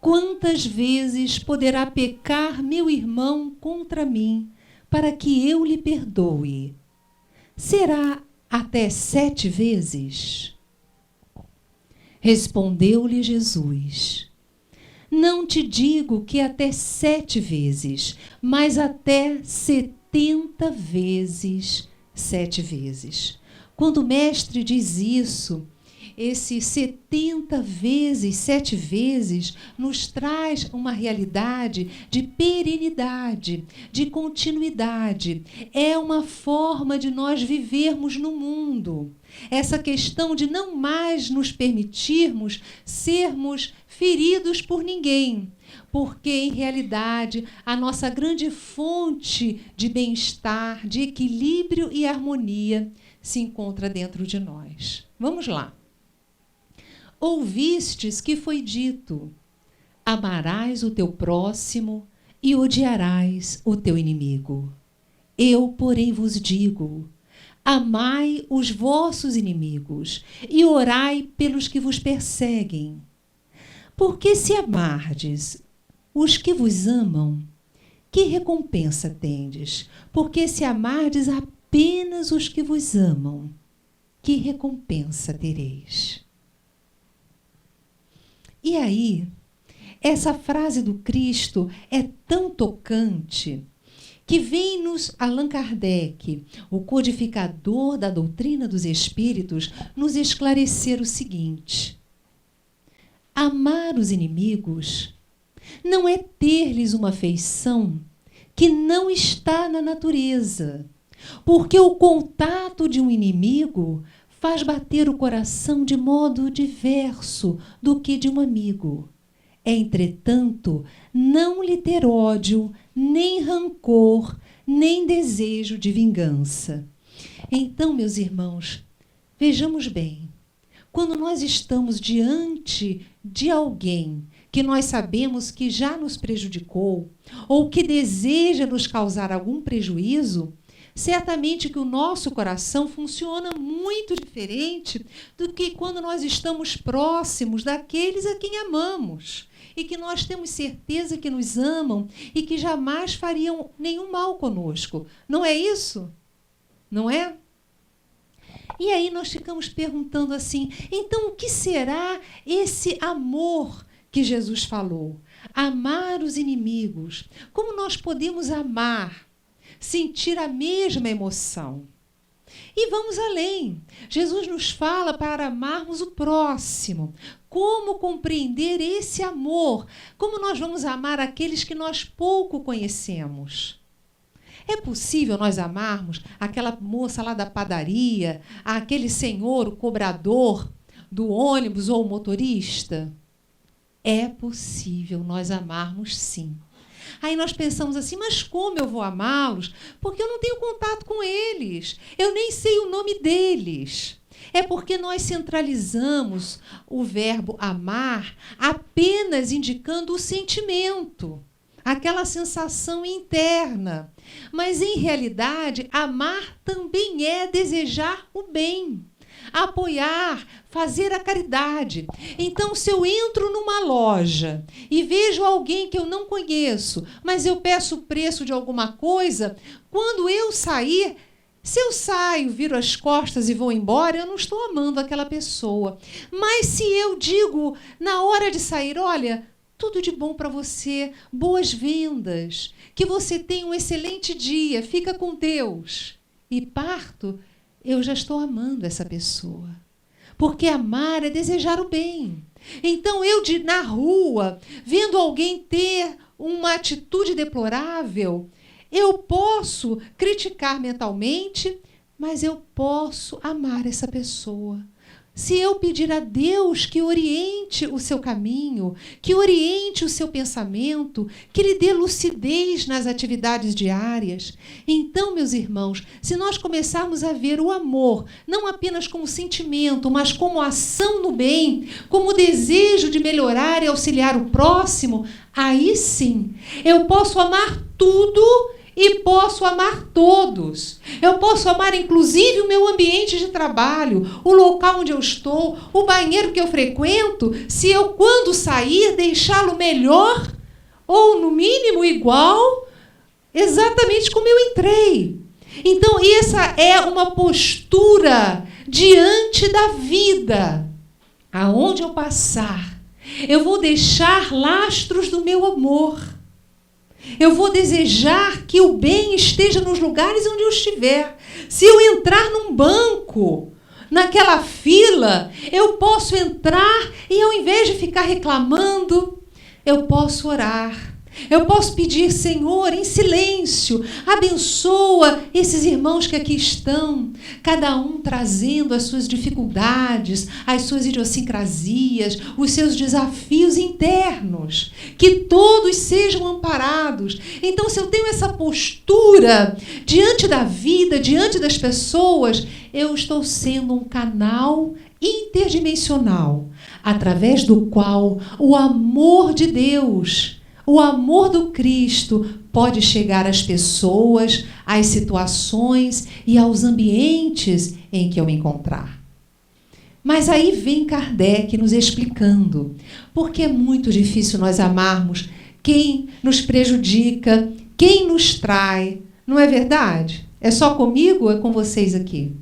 quantas vezes poderá pecar meu irmão contra mim, para que eu lhe perdoe? Será até 7 vezes? Respondeu-lhe Jesus: não te digo que até 7 vezes, mas até 70 vezes 7 vezes. Quando o mestre diz isso, esse 70 vezes, 7 vezes, nos traz uma realidade de perenidade, de continuidade. É uma forma de nós vivermos no mundo. Essa questão de não mais nos permitirmos sermos feridos por ninguém, porque, em realidade, a nossa grande fonte de bem-estar, de equilíbrio e harmonia se encontra dentro de nós. Vamos lá. Ouvistes que foi dito: amarás o teu próximo e odiarás o teu inimigo. Eu, porém, vos digo: amai os vossos inimigos e orai pelos que vos perseguem. Porque se amardes os que vos amam, que recompensa tendes? Porque se amardes apenas os que vos amam, que recompensa tereis? E aí, essa frase do Cristo é tão tocante que vem-nos Allan Kardec, o codificador da doutrina dos espíritos, nos esclarecer o seguinte: amar os inimigos não é ter-lhes uma afeição que não está na natureza, porque o contato de um inimigo faz bater o coração de modo diverso do que de um amigo. É, entretanto, não lhe ter ódio, nem rancor, nem desejo de vingança. Então, meus irmãos, vejamos bem. Quando nós estamos diante de alguém que nós sabemos que já nos prejudicou ou que deseja nos causar algum prejuízo, certamente que o nosso coração funciona muito diferente do que quando nós estamos próximos daqueles a quem amamos e que nós temos certeza que nos amam e que jamais fariam nenhum mal conosco. Não é isso? Não é? E aí nós ficamos perguntando assim, então o que será esse amor que Jesus falou? Amar os inimigos. Como nós podemos amar? Sentir a mesma emoção. E vamos além. Jesus nos fala para amarmos o próximo. Como compreender esse amor? Como nós vamos amar aqueles que nós pouco conhecemos? É possível nós amarmos aquela moça lá da padaria, aquele senhor, o cobrador do ônibus ou o motorista? É possível nós amarmos, sim. Aí nós pensamos assim, mas como eu vou amá-los? Porque eu não tenho contato com eles. Eu nem sei o nome deles. É porque nós centralizamos o verbo amar apenas indicando o sentimento, aquela sensação interna. Mas, em realidade, amar também é desejar o bem, apoiar, fazer a caridade. Então, se eu entro numa loja e vejo alguém que eu não conheço, mas eu peço o preço de alguma coisa, quando eu sair, se eu saio, viro as costas e vou embora, eu não estou amando aquela pessoa. Mas se eu digo, na hora de sair, olha, tudo de bom para você, boas vendas, que você tenha um excelente dia, fica com Deus, e parto, eu já estou amando essa pessoa. Porque amar é desejar o bem. Então, na rua, vendo alguém ter uma atitude deplorável, eu posso criticar mentalmente, mas eu posso amar essa pessoa. Se eu pedir a Deus que oriente o seu caminho, que oriente o seu pensamento, que lhe dê lucidez nas atividades diárias, então, meus irmãos, se nós começarmos a ver o amor, não apenas como sentimento, mas como ação no bem, como desejo de melhorar e auxiliar o próximo, aí sim, eu posso amar tudo e posso amar todos. Eu posso amar inclusive o meu ambiente de trabalho, o local onde eu estou, o banheiro que eu frequento, se eu, quando sair, deixá-lo melhor ou, no mínimo, igual, exatamente como eu entrei. Então, essa é uma postura diante da vida. Aonde eu passar, eu vou deixar lastros do meu amor. Eu vou desejar que o bem esteja nos lugares onde eu estiver. Se eu entrar num banco, naquela fila, eu posso entrar e, ao invés de ficar reclamando, eu posso orar. Eu posso pedir, Senhor, em silêncio, abençoa esses irmãos que aqui estão, cada um trazendo as suas dificuldades, as suas idiosincrasias, os seus desafios internos, que todos sejam amparados. Então, se eu tenho essa postura diante da vida, diante das pessoas, eu estou sendo um canal interdimensional, através do qual o amor de Deus, o amor do Cristo pode chegar às pessoas, às situações e aos ambientes em que eu me encontrar. Mas aí vem Kardec nos explicando porque é muito difícil nós amarmos quem nos prejudica, quem nos trai. Não é verdade? É só comigo ou é com vocês aqui?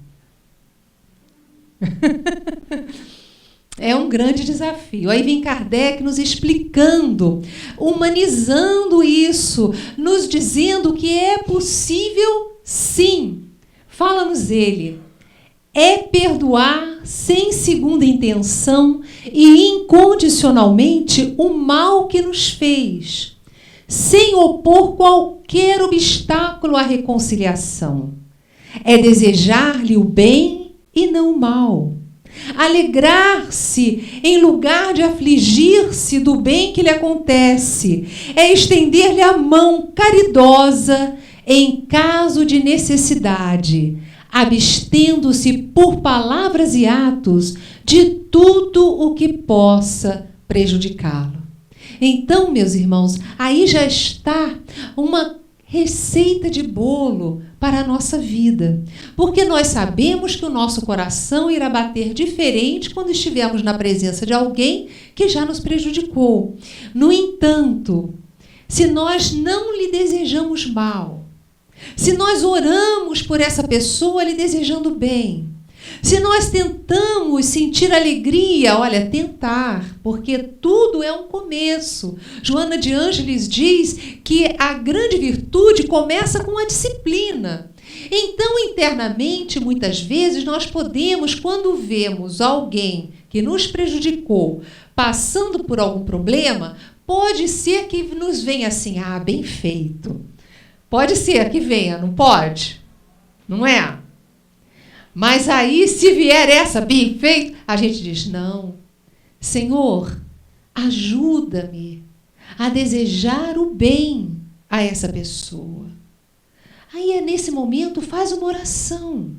É um grande desafio. Aí vem Kardec nos explicando, humanizando isso, nos dizendo que é possível, sim. Fala-nos ele. É perdoar sem segunda intenção e incondicionalmente o mal que nos fez, sem opor qualquer obstáculo à reconciliação. É desejar-lhe o bem e não o mal. Alegrar-se em lugar de afligir-se do bem que lhe acontece. É estender-lhe a mão caridosa em caso de necessidade, abstendo-se por palavras e atos de tudo o que possa prejudicá-lo. Então, meus irmãos, aí já está uma receita de bolo para a nossa vida. Porque nós sabemos que o nosso coração irá bater diferente quando estivermos na presença de alguém que já nos prejudicou. No entanto, se nós não lhe desejamos mal, se nós oramos por essa pessoa lhe desejando bem, se nós tentamos sentir alegria, olha, tentar, porque tudo é um começo. Joana de Ângeles diz que a grande virtude começa com a disciplina. Então, internamente, muitas vezes, nós podemos, quando vemos alguém que nos prejudicou, passando por algum problema, pode ser que nos venha assim, ah, bem feito. Pode ser que venha, não pode? Não é? Mas aí, se vier essa bem feito, a gente diz, não, Senhor, ajuda-me a desejar o bem a essa pessoa. Aí, é nesse momento, faz uma oração.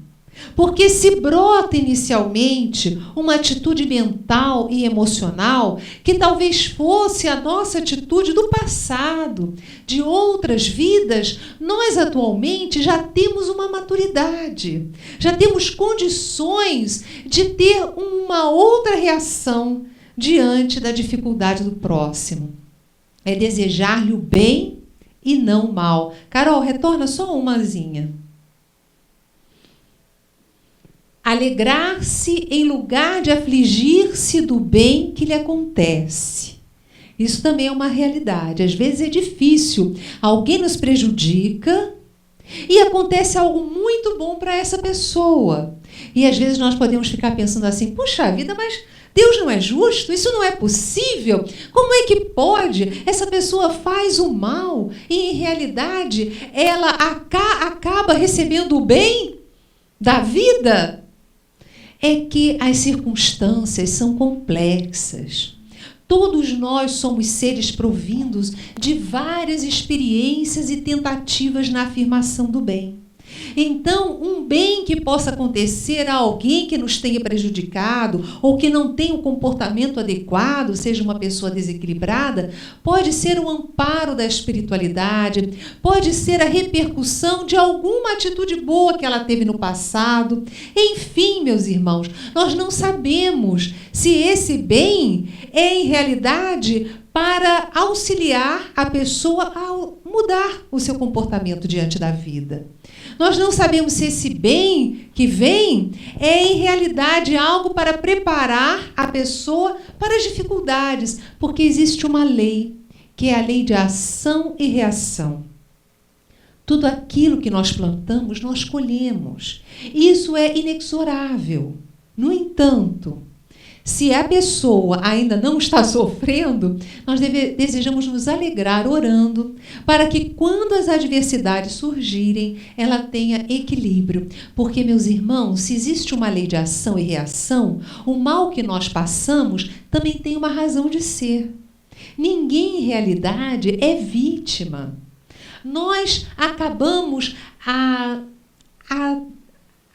Porque se brota inicialmente uma atitude mental e emocional que talvez fosse a nossa atitude do passado, de outras vidas, nós atualmente já temos uma maturidade, já temos condições de ter uma outra reação diante da dificuldade do próximo. É desejar-lhe o bem e não o mal. Carol, retorna só umazinha. Alegrar-se em lugar de afligir-se do bem que lhe acontece. Isso também é uma realidade. Às vezes é difícil. Alguém nos prejudica e acontece algo muito bom para essa pessoa. E às vezes nós podemos ficar pensando assim, puxa vida, mas Deus não é justo? Isso não é possível? Como é que pode? Essa pessoa faz o mal e, em realidade, ela acaba recebendo o bem da vida? É que as circunstâncias são complexas. Todos nós somos seres provindos de várias experiências e tentativas na afirmação do bem. Então, um bem que possa acontecer a alguém que nos tenha prejudicado ou que não tenha um comportamento adequado, seja uma pessoa desequilibrada, pode ser um amparo da espiritualidade, pode ser a repercussão de alguma atitude boa que ela teve no passado. Enfim, meus irmãos, nós não sabemos se esse bem é, em realidade, para auxiliar a pessoa a mudar o seu comportamento diante da vida. Nós não sabemos se esse bem que vem é, em realidade, algo para preparar a pessoa para as dificuldades, porque existe uma lei, que é a lei de ação e reação. Tudo aquilo que nós plantamos, nós colhemos. Isso é inexorável. No entanto, se a pessoa ainda não está sofrendo, nós desejamos nos alegrar orando para que, quando as adversidades surgirem, ela tenha equilíbrio. Porque, meus irmãos, se existe uma lei de ação e reação, o mal que nós passamos também tem uma razão de ser. Ninguém, em realidade, é vítima. Nós acabamos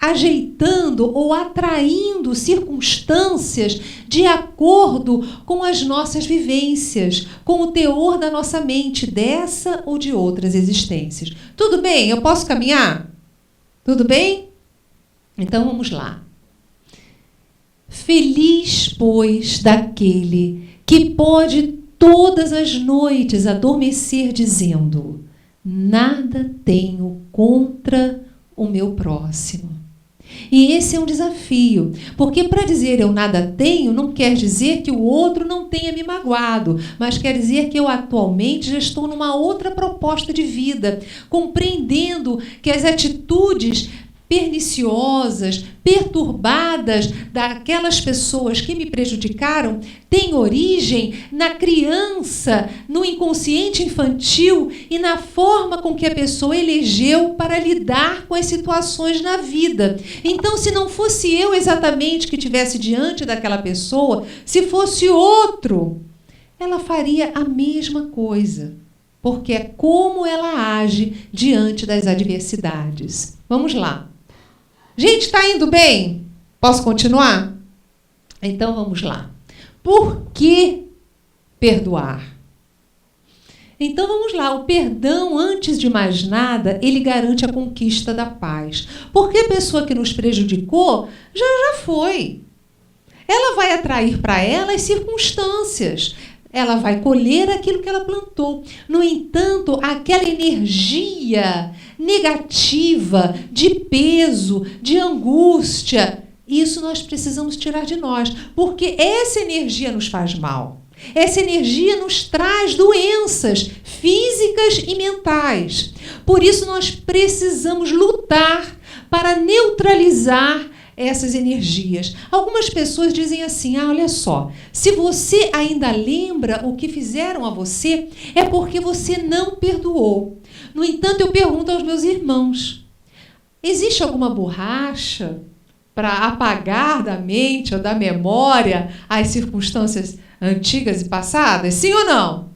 ajeitando ou atraindo circunstâncias de acordo com as nossas vivências, com o teor da nossa mente, dessa ou de outras existências. Tudo bem? Eu posso caminhar? Tudo bem? Então vamos lá. Feliz, pois, daquele que pode todas as noites adormecer dizendo: nada tenho contra o meu próximo. E esse é um desafio, porque para dizer eu nada tenho, não quer dizer que o outro não tenha me magoado, mas quer dizer que eu atualmente já estou numa outra proposta de vida, compreendendo que as atitudes perniciosas, perturbadas daquelas pessoas que me prejudicaram têm origem na criança, no inconsciente infantil e na forma com que a pessoa elegeu para lidar com as situações na vida. Então, se não fosse eu exatamente que estivesse diante daquela pessoa, se fosse outro, ela faria a mesma coisa, porque é como ela age diante das adversidades. Vamos lá. Gente, está indo bem? Posso continuar? Então vamos lá. Por que perdoar? Então vamos lá. O perdão, antes de mais nada, ele garante a conquista da paz. Porque a pessoa que nos prejudicou já foi. Ela vai atrair para ela as circunstâncias. Ela vai colher aquilo que ela plantou. No entanto, aquela energia negativa, de peso, de angústia, isso nós precisamos tirar de nós, porque essa energia nos faz mal. Essa energia nos traz doenças físicas e mentais. Por isso nós precisamos lutar para neutralizar essas energias. Algumas pessoas dizem assim: olha só, se você ainda lembra o que fizeram a você, é porque você não perdoou. No entanto, eu pergunto aos meus irmãos: existe alguma borracha para apagar da mente ou da memória as circunstâncias antigas e passadas? Sim ou não?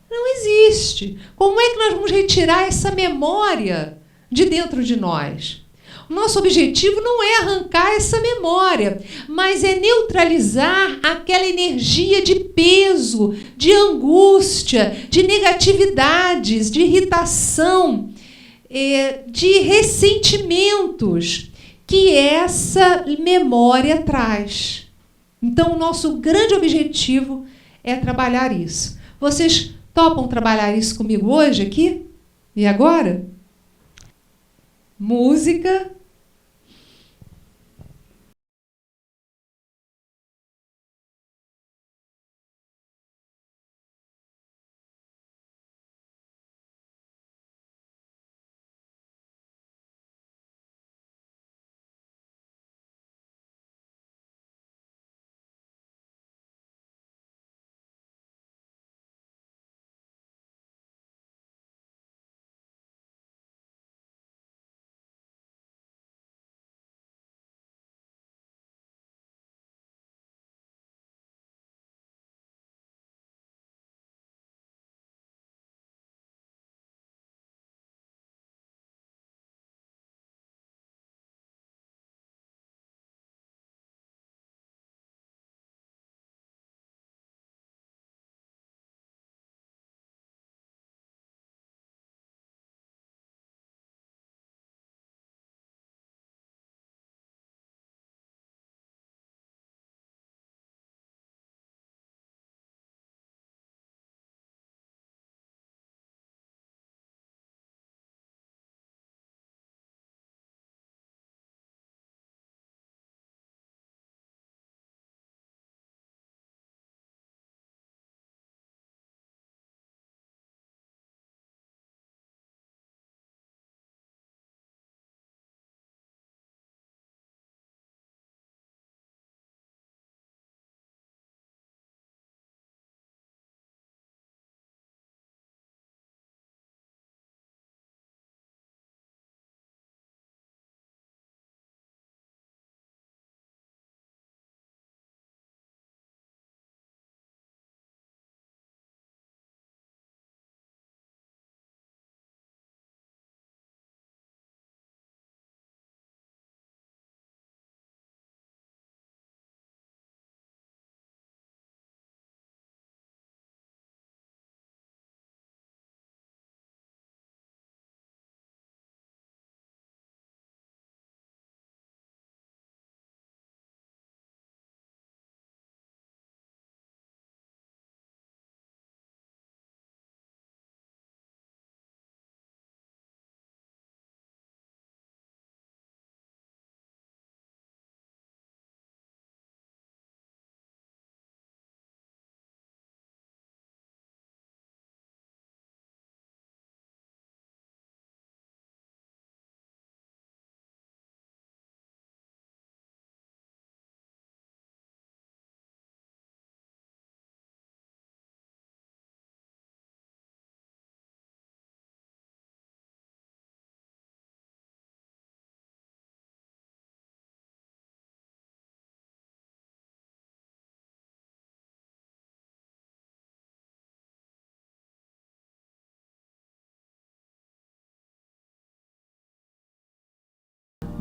Não existe. Como é que nós vamos retirar essa memória de dentro de nós? O nosso objetivo não é arrancar essa memória, mas é neutralizar aquela energia de peso, de angústia, de negatividades, de irritação, de ressentimentos que essa memória traz. Então, o nosso grande objetivo é trabalhar isso. Vocês topam trabalhar isso comigo hoje aqui? E agora? Música.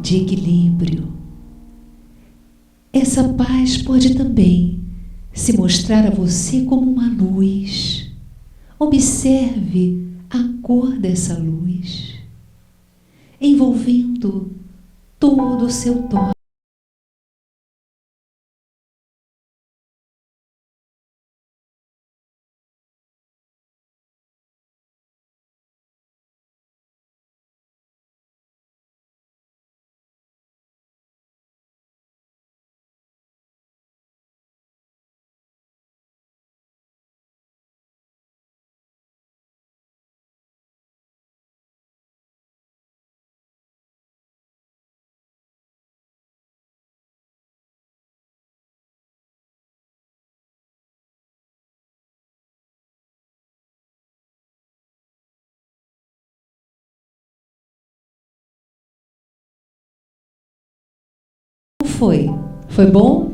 de equilíbrio. Essa paz pode também se mostrar a você como uma luz. Observe a cor dessa luz, envolvendo todo o seu torso. Foi? Foi bom?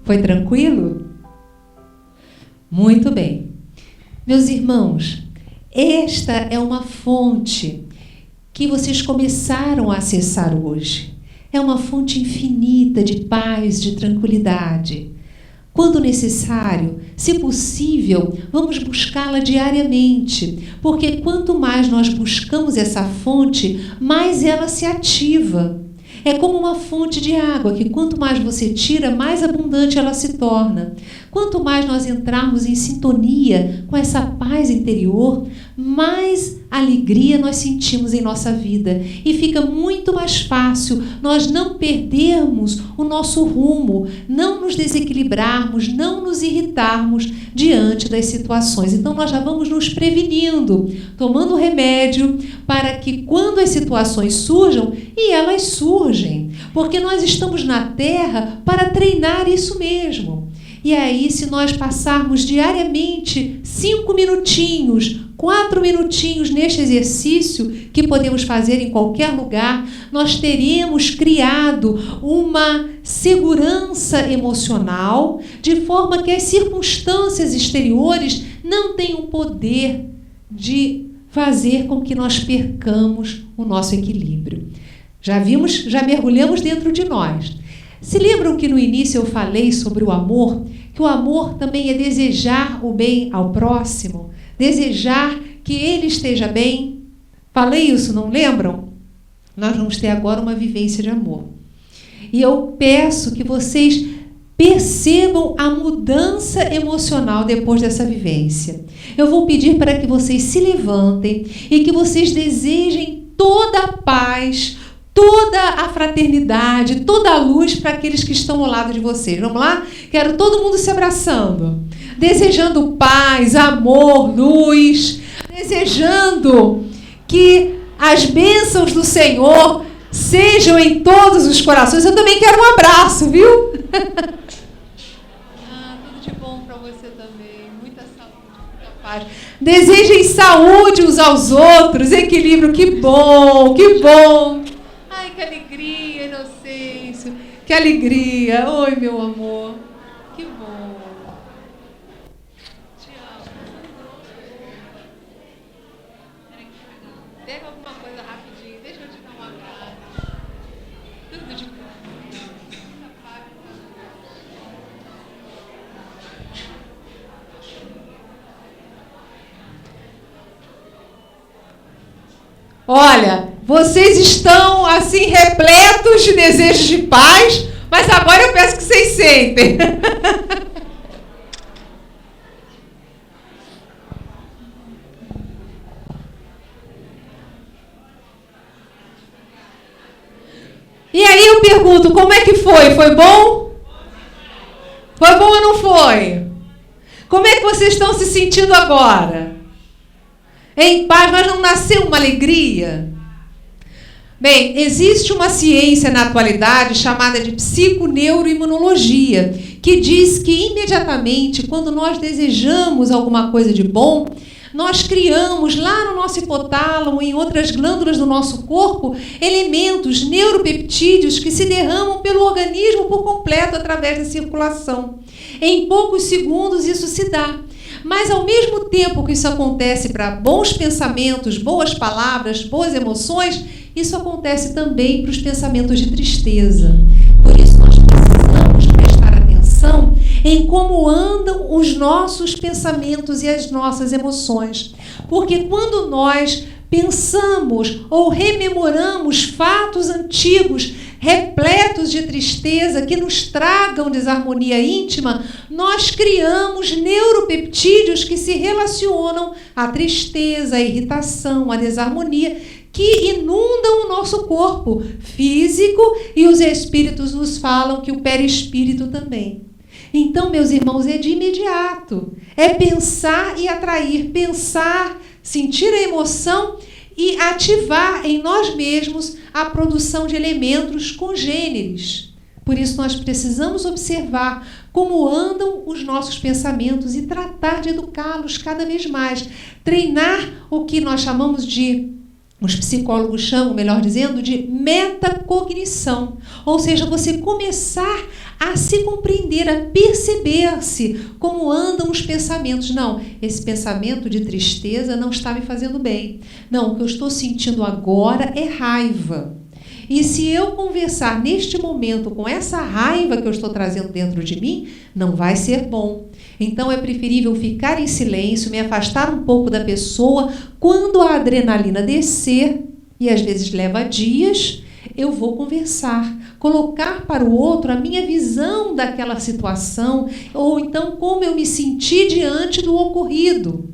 Foi tranquilo? Muito bem. Meus irmãos, esta é uma fonte que vocês começaram a acessar hoje. É uma fonte infinita de paz, de tranquilidade. Quando necessário, se possível, vamos buscá-la diariamente, porque quanto mais nós buscamos essa fonte, mais ela se ativa. É como uma fonte de água, que quanto mais você tira, mais abundante ela se torna. Quanto mais nós entrarmos em sintonia com essa paz interior, mais alegria nós sentimos em nossa vida. E fica muito mais fácil nós não perdermos o nosso rumo, não nos desequilibrarmos, não nos irritarmos diante das situações. Então nós já vamos nos prevenindo, tomando remédio para que quando as situações surjam, e elas surgem, porque nós estamos na Terra para treinar isso mesmo. E aí, se nós passarmos diariamente 5 minutinhos, 4 minutinhos neste exercício, que podemos fazer em qualquer lugar, nós teremos criado uma segurança emocional, de forma que as circunstâncias exteriores não tenham poder de fazer com que nós percamos o nosso equilíbrio. Já mergulhamos dentro de nós. Se lembram que no início eu falei sobre o amor? Que o amor também é desejar o bem ao próximo, desejar que ele esteja bem. Falei isso, não lembram? Nós vamos ter agora uma vivência de amor. E eu peço que vocês percebam a mudança emocional depois dessa vivência. Eu vou pedir para que vocês se levantem e que vocês desejem toda a paz, toda a fraternidade, toda a luz para aqueles que estão ao lado de vocês. Vamos lá? Quero todo mundo se abraçando, desejando paz, amor, luz, desejando que as bênçãos do Senhor sejam em todos os corações. Eu também quero um abraço, viu? Tudo de bom para você também. Muita saúde, muita paz. Desejem saúde uns aos outros, equilíbrio. Que bom, que bom. Ai, que alegria, inocência. Que alegria. Oi, meu amor. Que bom. Te amo. Pega alguma coisa rapidinho. Deixa eu te dar um abraço. Tudo de bom. Olha, vocês estão assim repletos de desejos de paz, mas agora eu peço que vocês sentem. E aí eu pergunto, como é que foi? Foi bom? Foi bom ou não foi? Como é que vocês estão se sentindo agora? Em paz, mas não nasceu uma alegria? Bem, existe uma ciência na atualidade chamada de psiconeuroimunologia, que diz que imediatamente, quando nós desejamos alguma coisa de bom, nós criamos lá no nosso hipotálamo e em outras glândulas do nosso corpo elementos neuropeptídeos que se derramam pelo organismo por completo através da circulação. Em poucos segundos isso se dá. Mas, ao mesmo tempo que isso acontece para bons pensamentos, boas palavras, boas emoções, isso acontece também para os pensamentos de tristeza. Por isso nós precisamos prestar atenção em como andam os nossos pensamentos e as nossas emoções. Porque quando nós pensamos ou rememoramos fatos antigos repletos de tristeza que nos tragam desarmonia íntima, nós criamos neuropeptídeos que se relacionam à tristeza, à irritação, à desarmonia, que inundam o nosso corpo físico, e os espíritos nos falam que o perispírito também. Então, meus irmãos, é de imediato. É pensar e atrair, pensar, sentir a emoção e ativar em nós mesmos a produção de elementos congêneres. Por isso, nós precisamos observar como andam os nossos pensamentos e tratar de educá-los cada vez mais. Treinar o que nós chamamos de, os psicólogos chamam, melhor dizendo, de metacognição. Ou seja, você começar a se compreender, a perceber-se como andam os pensamentos. Não, esse pensamento de tristeza não está me fazendo bem. Não, o que eu estou sentindo agora é raiva. E se eu conversar neste momento com essa raiva que eu estou trazendo dentro de mim, não vai ser bom. Então é preferível ficar em silêncio, me afastar um pouco da pessoa. Quando a adrenalina descer, e às vezes leva dias, eu vou conversar, colocar para o outro a minha visão daquela situação, ou então como eu me senti diante do ocorrido.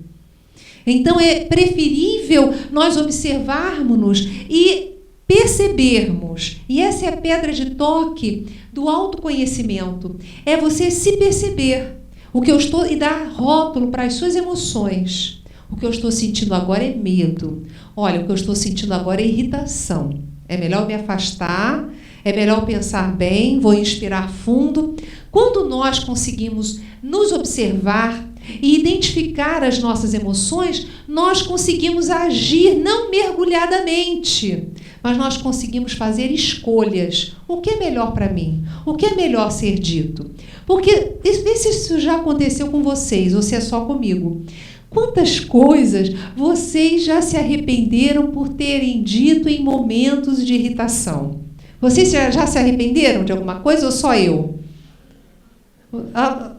Então é preferível nós observarmos-nos e percebermos. E essa é a pedra de toque do autoconhecimento. É você se perceber. O que eu estou, e dar rótulo para as suas emoções. O que eu estou sentindo agora é medo. Olha, o que eu estou sentindo agora é irritação. É melhor me afastar, é melhor pensar bem, vou inspirar fundo. Quando nós conseguimos nos observar e identificar as nossas emoções, nós conseguimos agir não mergulhadamente, mas nós conseguimos fazer escolhas. O que é melhor para mim? O que é melhor ser dito? Porque, vê se isso já aconteceu com vocês, ou se é só comigo. Quantas coisas vocês já se arrependeram por terem dito em momentos de irritação? Vocês já se arrependeram de alguma coisa ou só eu?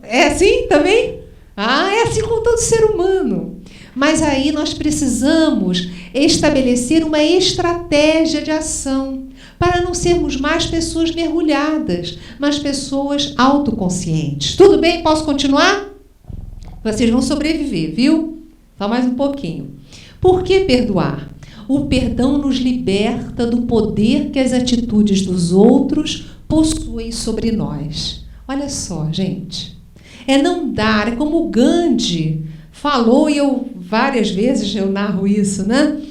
É assim também? É assim com todo ser humano. Mas aí nós precisamos estabelecer uma estratégia de ação para não sermos mais pessoas mergulhadas, mas pessoas autoconscientes. Tudo bem? Posso continuar? Vocês vão sobreviver, viu? Só mais um pouquinho. Por que perdoar? O perdão nos liberta do poder que as atitudes dos outros possuem sobre nós. Olha só, gente. É não dar, é como o Gandhi falou, e eu várias vezes eu narro isso, né?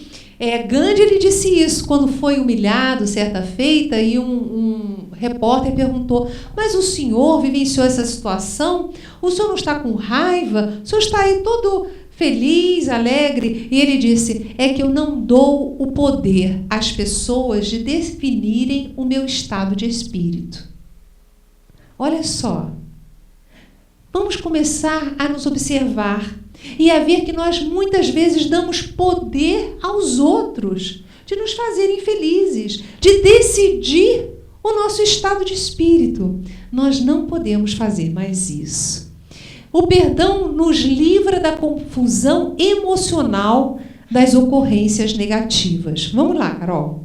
Gandhi, ele disse isso quando foi humilhado certa feita, e um repórter perguntou: mas o senhor vivenciou essa situação? O senhor não está com raiva? O senhor está aí todo feliz, alegre? E ele disse: é que eu não dou o poder às pessoas de definirem o meu estado de espírito. Olha só, vamos começar a nos observar e a ver que nós muitas vezes damos poder aos outros de nos fazerem felizes, de decidir o nosso estado de espírito. Nós não podemos fazer mais isso. O perdão nos livra da confusão emocional das ocorrências negativas. Vamos lá, Carol.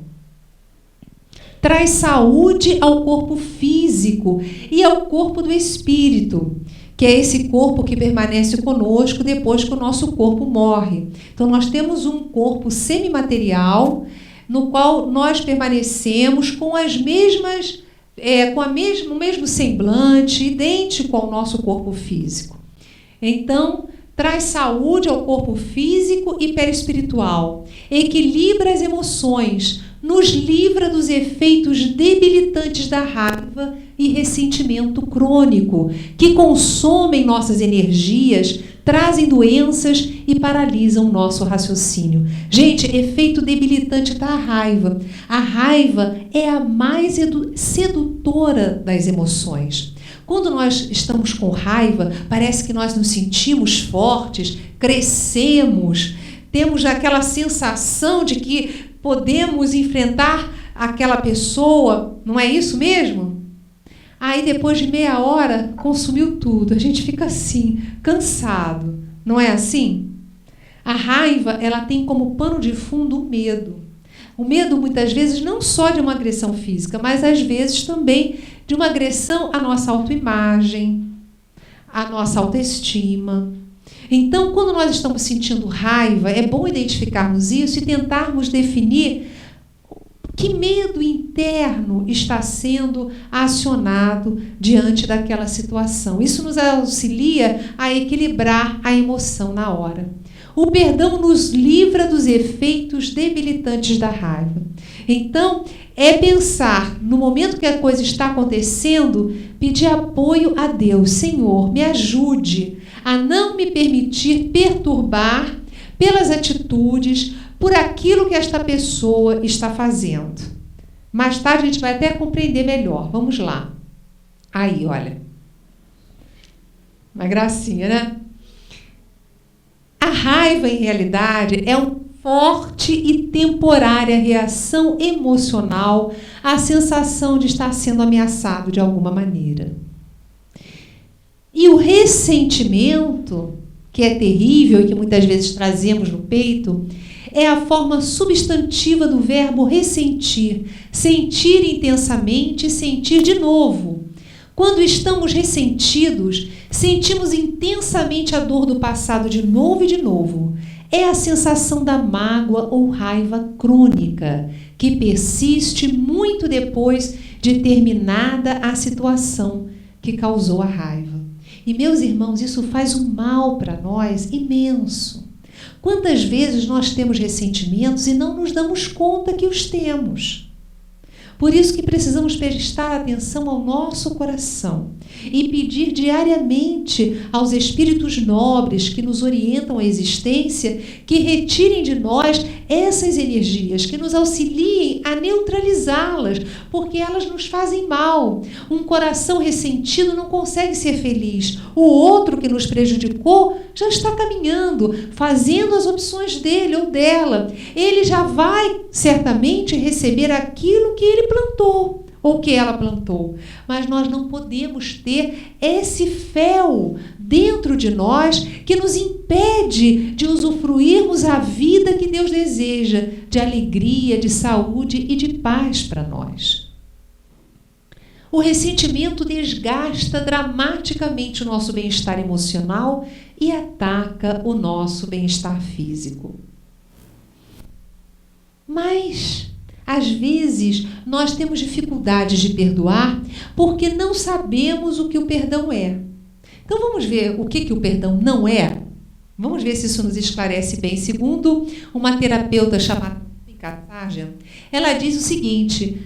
Traz saúde ao corpo físico e ao corpo do espírito, que é esse corpo que permanece conosco depois que o nosso corpo morre. Então, nós temos um corpo semimaterial, no qual nós permanecemos com as mesmas, o mesmo semblante, idêntico ao nosso corpo físico. Então, traz saúde ao corpo físico e perispiritual, equilibra as emoções, nos livra dos efeitos debilitantes da raiva e ressentimento crônico, que consomem nossas energias, trazem doenças e paralisam o nosso raciocínio. Gente, efeito debilitante da raiva. A raiva é a mais sedutora das emoções. Quando nós estamos com raiva, parece que nós nos sentimos fortes, crescemos, temos aquela sensação de que podemos enfrentar aquela pessoa, não é isso mesmo? Aí depois de meia hora, consumiu tudo. A gente fica assim, cansado. Não é assim? A raiva, ela tem como pano de fundo o medo. O medo, muitas vezes, não só de uma agressão física, mas às vezes também de uma agressão à nossa autoimagem, à nossa autoestima. Então, quando nós estamos sentindo raiva, é bom identificarmos isso e tentarmos definir que medo interno está sendo acionado diante daquela situação. Isso nos auxilia a equilibrar a emoção na hora. O perdão nos livra dos efeitos debilitantes da raiva. Então, é pensar, no momento que a coisa está acontecendo, pedir apoio a Deus. Senhor, me ajude a não me permitir perturbar pelas atitudes, por aquilo que esta pessoa está fazendo. Mais tarde a gente vai até compreender melhor. Vamos lá. Aí, olha. Uma gracinha, né? A raiva, em realidade, é uma forte e temporária reação emocional à sensação de estar sendo ameaçado de alguma maneira. E o ressentimento, que é terrível e que muitas vezes trazemos no peito, é a forma substantiva do verbo ressentir, sentir intensamente e sentir de novo. Quando estamos ressentidos, sentimos intensamente a dor do passado de novo e de novo. É a sensação da mágoa ou raiva crônica, que persiste muito depois de terminada a situação que causou a raiva. E, meus irmãos, isso faz um mal para nós imenso. Quantas vezes nós temos ressentimentos e não nos damos conta que os temos? Por isso que precisamos prestar atenção ao nosso coração e pedir diariamente aos espíritos nobres que nos orientam a existência que retirem de nós essas energias, que nos auxiliem a neutralizá-las, porque elas nos fazem mal. Um coração ressentido não consegue ser feliz. O outro que nos prejudicou já está caminhando, fazendo as opções dele ou dela. Ele já vai certamente receber aquilo que ele plantou ou que ela plantou, mas nós não podemos ter esse fel dentro de nós que nos impede de usufruirmos a vida que Deus deseja, de alegria, de saúde e de paz para nós. O ressentimento desgasta dramaticamente o nosso bem-estar emocional e ataca o nosso bem-estar físico. Mas às vezes, nós temos dificuldades de perdoar porque não sabemos o que o perdão é. Então, vamos ver o que o perdão não é? Vamos ver se isso nos esclarece bem. Segundo uma terapeuta chamada Picatágia, ela diz o seguinte: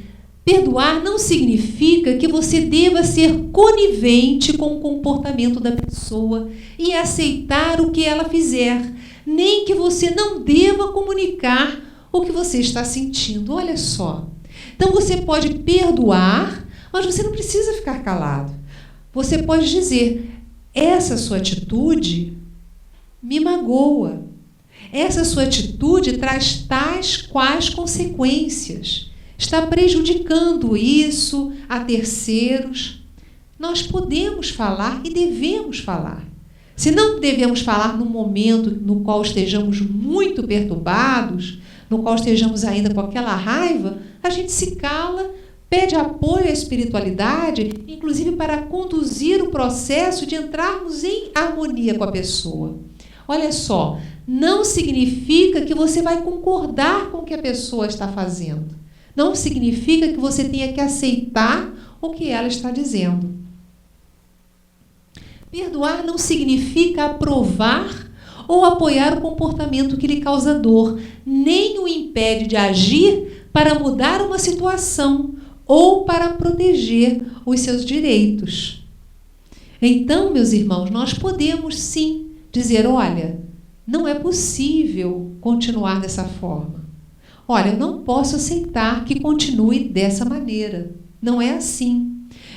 perdoar não significa que você deva ser conivente com o comportamento da pessoa e aceitar o que ela fizer, nem que você não deva comunicar o que você está sentindo. Olha só. Então você pode perdoar, mas você não precisa ficar calado. Você pode dizer: essa sua atitude me magoa. Essa sua atitude traz tais quais consequências. Está prejudicando isso a terceiros. Nós podemos falar e devemos falar. Se não devemos falar num momento no qual estejamos muito perturbados, no qual estejamos ainda com aquela raiva, a gente se cala, pede apoio à espiritualidade, inclusive para conduzir o processo de entrarmos em harmonia com a pessoa. Olha só, não significa que você vai concordar com o que a pessoa está fazendo. Não significa que você tenha que aceitar o que ela está dizendo. Perdoar não significa aprovar ou apoiar o comportamento que lhe causa dor, nem o impede de agir para mudar uma situação ou para proteger os seus direitos. Então, meus irmãos, nós podemos sim dizer: olha, não é possível continuar dessa forma. Olha, eu não posso aceitar que continue dessa maneira. Não é assim.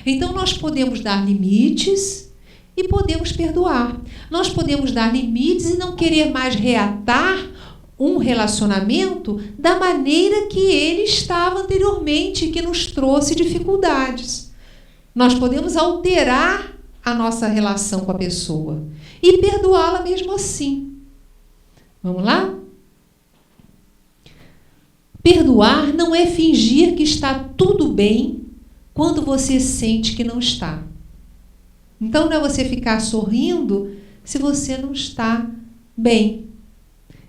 Então, nós podemos dar limites e podemos perdoar. Nós podemos dar limites e não querer mais reatar um relacionamento da maneira que ele estava anteriormente, que nos trouxe dificuldades. Nós podemos alterar a nossa relação com a pessoa e perdoá-la mesmo assim. Vamos lá? Perdoar não é fingir que está tudo bem quando você sente que não está. Então, não é você ficar sorrindo se você não está bem.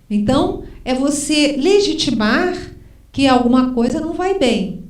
Então, é você legitimar que alguma coisa não vai bem.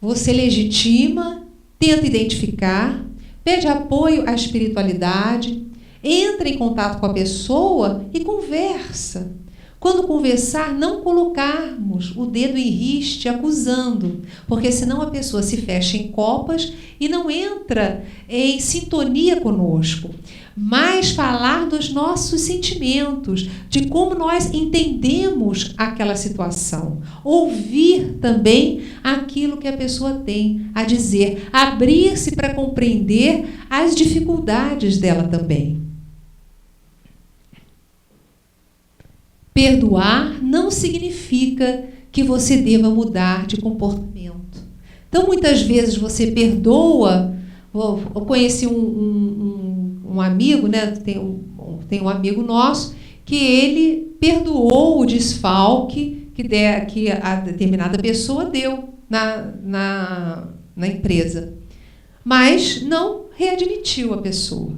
Você legitima, tenta identificar, pede apoio à espiritualidade, entra em contato com a pessoa e conversa. Quando conversar, não colocarmos o dedo em riste acusando, porque senão a pessoa se fecha em copas e não entra em sintonia conosco. Mas falar dos nossos sentimentos, de como nós entendemos aquela situação. Ouvir também aquilo que a pessoa tem a dizer. Abrir-se para compreender as dificuldades dela também. Perdoar não significa que você deva mudar de comportamento. Então, muitas vezes você perdoa. Eu conheci um amigo, né? Tem um amigo nosso que ele perdoou o desfalque que a determinada pessoa deu na empresa, mas não readmitiu a pessoa.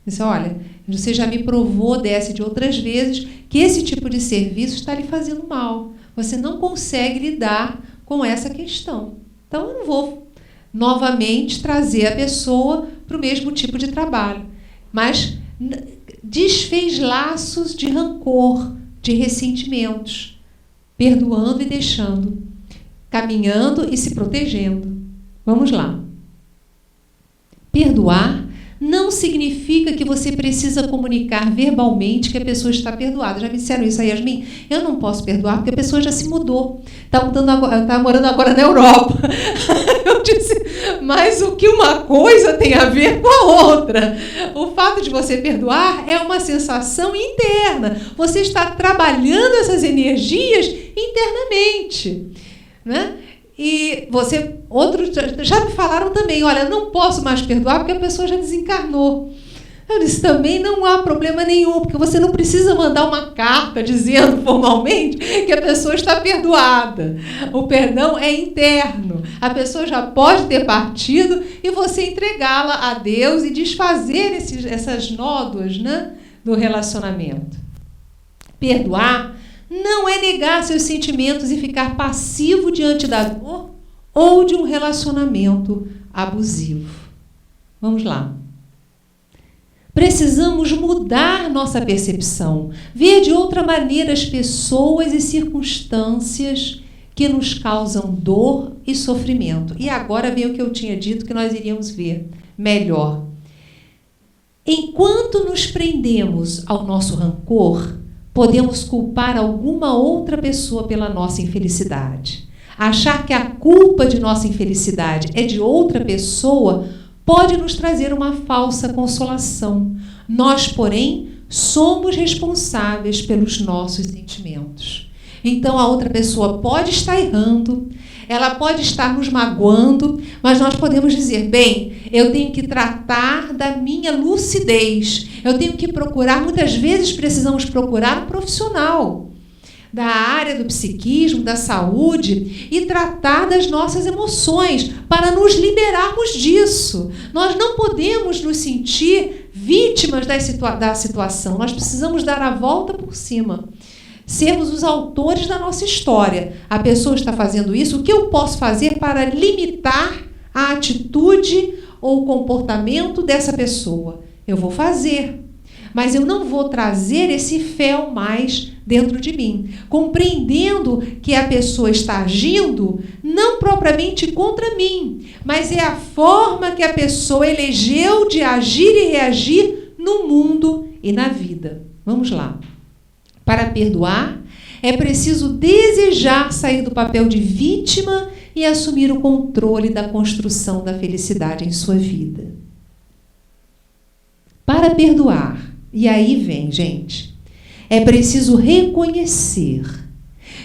Disse: olha, você já me provou dessa e de outras vezes que esse tipo de serviço está lhe fazendo mal. Você não consegue lidar com essa questão. Então, eu não vou novamente trazer a pessoa para o mesmo tipo de trabalho. Mas desfez laços de rancor, de ressentimentos, perdoando e deixando, caminhando e se protegendo. Vamos lá. Perdoar não significa que você precisa comunicar verbalmente que a pessoa está perdoada. Já me disseram isso aí, Yasmin? Eu não posso perdoar porque a pessoa já se mudou. Está morando agora na Europa. Eu disse, mas o que uma coisa tem a ver com a outra? O fato de você perdoar é uma sensação interna. Você está trabalhando essas energias internamente, né? E outros já me falaram também, olha, não posso mais perdoar porque a pessoa já desencarnou. Eu disse, também não há problema nenhum, porque você não precisa mandar uma carta dizendo formalmente que a pessoa está perdoada. O perdão é interno. A pessoa já pode ter partido e você entregá-la a Deus e desfazer essas nódoas, né, do relacionamento. Perdoar não é negar seus sentimentos e ficar passivo diante da dor ou de um relacionamento abusivo. Vamos lá. Precisamos mudar nossa percepção, ver de outra maneira as pessoas e circunstâncias que nos causam dor e sofrimento. E agora vem o que eu tinha dito que nós iríamos ver melhor. Enquanto nos prendemos ao nosso rancor, podemos culpar alguma outra pessoa pela nossa infelicidade. Achar que a culpa de nossa infelicidade é de outra pessoa pode nos trazer uma falsa consolação. Nós, porém, somos responsáveis pelos nossos sentimentos. Então, a outra pessoa pode estar errando, ela pode estar nos magoando, mas nós podemos dizer, bem, eu tenho que tratar da minha lucidez, eu tenho que procurar, muitas vezes precisamos procurar um profissional da área do psiquismo, da saúde e tratar das nossas emoções para nos liberarmos disso. Nós não podemos nos sentir vítimas da situação, nós precisamos dar a volta por cima. Sermos os autores da nossa história. A pessoa está fazendo isso, o que eu posso fazer para limitar a atitude ou o comportamento dessa pessoa? Eu vou fazer, mas eu não vou trazer esse fel mais dentro de mim, compreendendo que a pessoa está agindo não propriamente contra mim, mas é a forma que a pessoa elegeu de agir e reagir no mundo e na vida. Vamos lá. Para perdoar, é preciso desejar sair do papel de vítima e assumir o controle da construção da felicidade em sua vida. Para perdoar, e aí vem, gente, é preciso reconhecer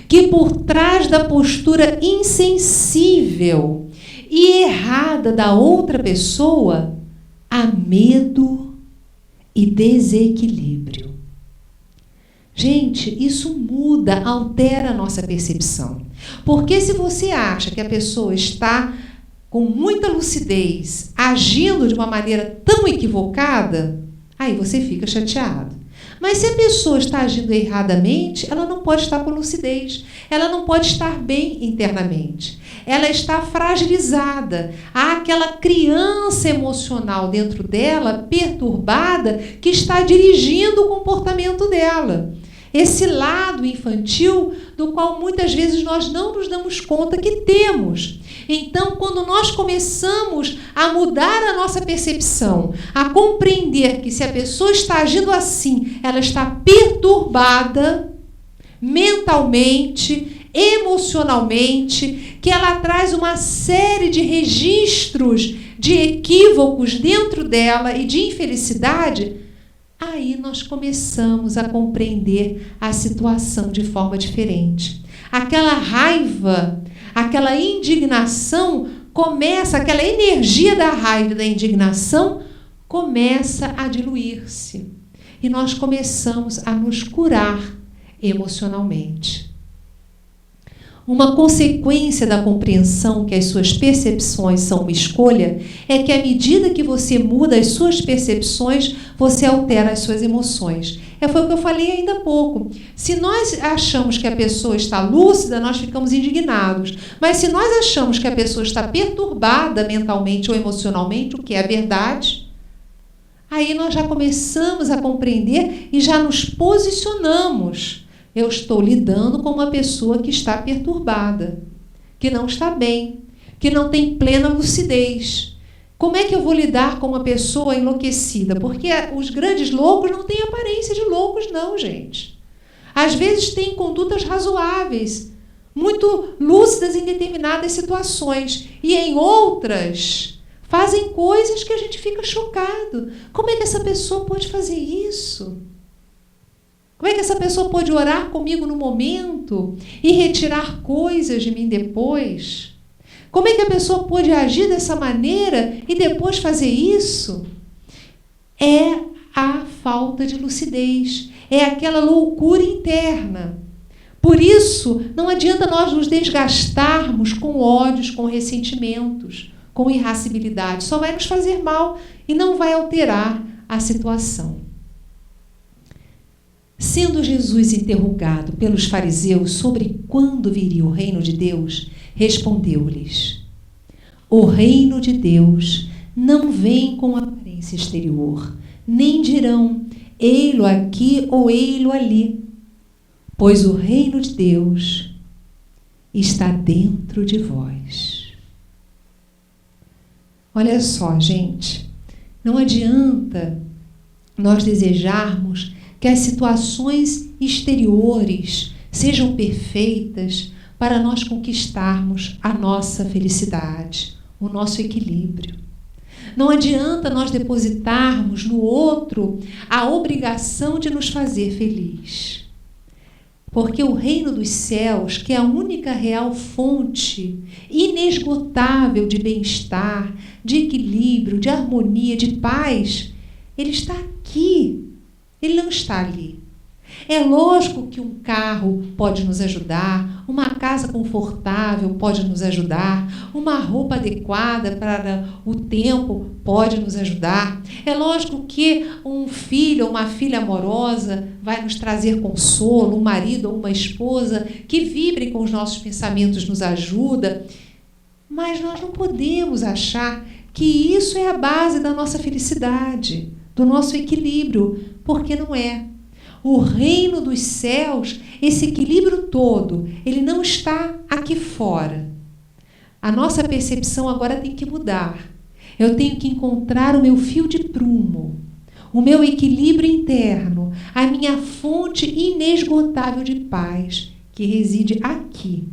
que por trás da postura insensível e errada da outra pessoa há medo e desequilíbrio. Gente, isso muda, altera a nossa percepção. Porque se você acha que a pessoa está com muita lucidez, agindo de uma maneira tão equivocada, aí você fica chateado. Mas se a pessoa está agindo erradamente, ela não pode estar com lucidez. Ela não pode estar bem internamente. Ela está fragilizada. Há aquela criança emocional dentro dela, perturbada, que está dirigindo o comportamento dela. Esse lado infantil do qual muitas vezes nós não nos damos conta que temos. Então, quando nós começamos a mudar a nossa percepção, a compreender que se a pessoa está agindo assim, ela está perturbada mentalmente, emocionalmente, que ela traz uma série de registros de equívocos dentro dela e de infelicidade, aí nós começamos a compreender a situação de forma diferente. Aquela raiva, aquela indignação começa, aquela energia da raiva e da indignação começa a diluir-se. E nós começamos a nos curar emocionalmente. Uma consequência da compreensão que as suas percepções são uma escolha é que, à medida que você muda as suas percepções, você altera as suas emoções. Foi o que eu falei ainda há pouco. Se nós achamos que a pessoa está lúcida, nós ficamos indignados. Mas se nós achamos que a pessoa está perturbada mentalmente ou emocionalmente, o que é a verdade, aí nós já começamos a compreender e já nos posicionamos. Eu estou lidando com uma pessoa que está perturbada, que não está bem, que não tem plena lucidez. Como é que eu vou lidar com uma pessoa enlouquecida? Porque os grandes loucos não têm aparência de loucos, não, gente. Às vezes têm condutas razoáveis, muito lúcidas em determinadas situações, e em outras fazem coisas que a gente fica chocado. Como é que essa pessoa pode fazer isso? Como é que essa pessoa pode orar comigo no momento e retirar coisas de mim depois? Como é que a pessoa pode agir dessa maneira e depois fazer isso? É a falta de lucidez, é aquela loucura interna. Por isso, não adianta nós nos desgastarmos com ódios, com ressentimentos, com irascibilidade. Só vai nos fazer mal e não vai alterar a situação. Sendo Jesus interrogado pelos fariseus sobre quando viria o reino de Deus, respondeu-lhes: o reino de Deus não vem com aparência exterior, nem dirão, ei-lo aqui ou ei-lo ali, pois o reino de Deus está dentro de vós. Olha só, gente, não adianta nós desejarmos que as situações exteriores sejam perfeitas para nós conquistarmos a nossa felicidade, o nosso equilíbrio. Não adianta nós depositarmos no outro a obrigação de nos fazer feliz. Porque o reino dos céus, que é a única real fonte inesgotável de bem-estar, de equilíbrio, de harmonia, de paz, ele está aqui. Ele não está ali. É lógico que um carro pode nos ajudar, uma casa confortável pode nos ajudar, uma roupa adequada para o tempo pode nos ajudar. É lógico que um filho ou uma filha amorosa vai nos trazer consolo, um marido ou uma esposa que vibre com os nossos pensamentos nos ajuda. Mas nós não podemos achar que isso é a base da nossa felicidade, do nosso equilíbrio, porque não é. O reino dos céus, esse equilíbrio todo, ele não está aqui fora. A nossa percepção agora tem que mudar. Eu tenho que encontrar o meu fio de prumo, o meu equilíbrio interno, a minha fonte inesgotável de paz, que reside aqui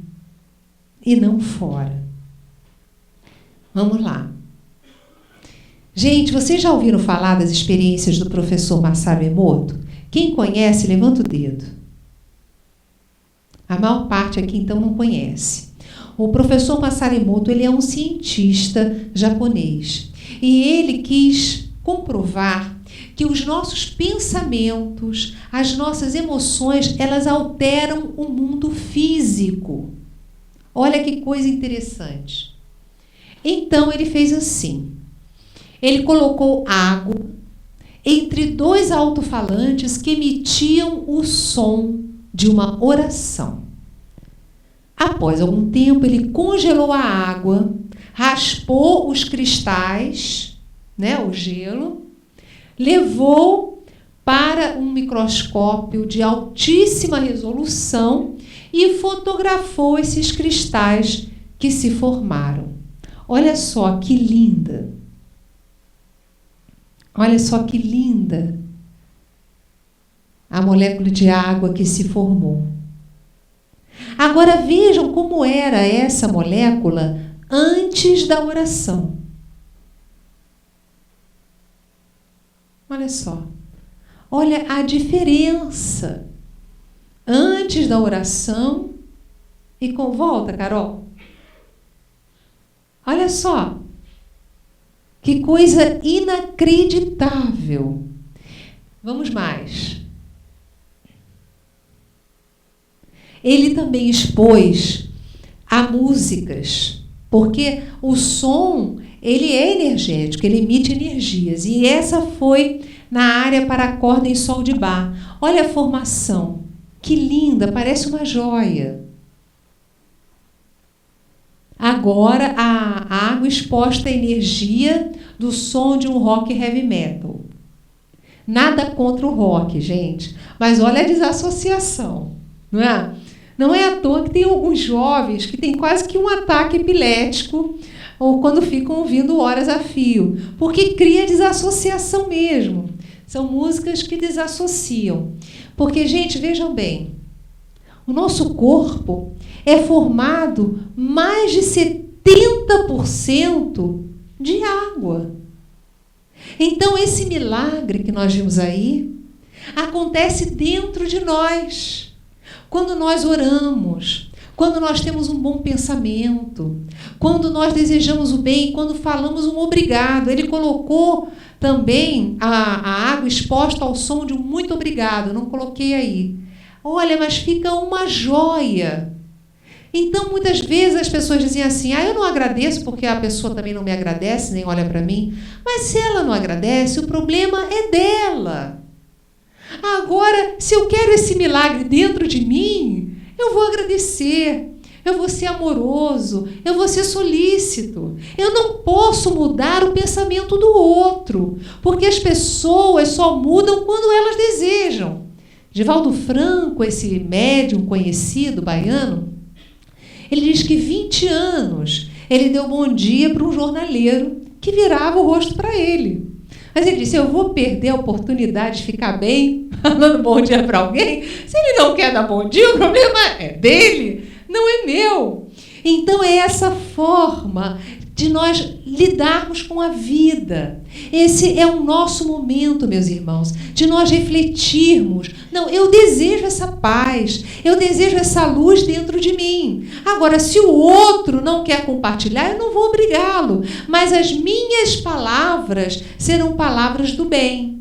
e não fora. Vamos lá. Gente, vocês já ouviram falar das experiências do professor Masaru Emoto, Quem conhece, levanta o dedo. A maior parte aqui, então, não conhece. O professor Masaru Emoto, ele é um cientista japonês. E ele quis comprovar que os nossos pensamentos, as nossas emoções, elas alteram o mundo físico. Olha que coisa interessante. Então, ele fez assim. Ele colocou água entre 2 alto-falantes que emitiam o som de uma oração. Após algum tempo, ele congelou a água, raspou os cristais, o gelo, levou para um microscópio de altíssima resolução e fotografou esses cristais que se formaram. Olha só que linda! Olha só que linda a molécula de água que se formou. Agora vejam como era essa molécula antes da oração. Olha só. Olha a diferença antes da oração e com... Volta, Carol. Olha só. Que coisa inacreditável. Vamos mais. Ele também expôs a músicas, porque o som, ele é energético, ele emite energias. E essa foi na área para a corda em sol de Bá. Olha a formação, que linda, parece uma joia. Agora, a água exposta à energia do som de um rock heavy metal. Nada contra o rock, gente, mas olha a desassociação, não é? Não é à toa que tem alguns jovens que têm quase que um ataque epilético ou quando ficam ouvindo horas a fio, porque cria desassociação mesmo. São músicas que desassociam. Porque, gente, vejam bem, o nosso corpo é formado mais de 70% de água. Então, esse milagre que nós vimos aí acontece dentro de nós. Quando nós oramos, quando nós temos um bom pensamento, quando nós desejamos o bem, quando falamos um obrigado. Ele colocou também a água exposta ao som de um muito obrigado. Não coloquei aí. Olha, mas fica uma joia. Então, muitas vezes as pessoas dizem assim, eu não agradeço porque a pessoa também não me agradece, nem olha para mim. Mas se ela não agradece, o problema é dela. Agora, se eu quero esse milagre dentro de mim, eu vou agradecer, eu vou ser amoroso, eu vou ser solícito. Eu não posso mudar o pensamento do outro, porque as pessoas só mudam quando elas desejam. Divaldo Franco, esse médium conhecido baiano, ele diz que 20 anos ele deu bom dia para um jornaleiro que virava o rosto para ele. Mas ele disse, eu vou perder a oportunidade de ficar bem falando bom dia para alguém? Se ele não quer dar bom dia, o problema é dele, não é meu. Então é essa forma de nós lidarmos com a vida. Esse é o nosso momento, meus irmãos, de nós refletirmos. Não, eu desejo essa paz, eu desejo essa luz dentro de mim. Agora, se o outro não quer compartilhar, eu não vou obrigá-lo. Mas as minhas palavras serão palavras do bem.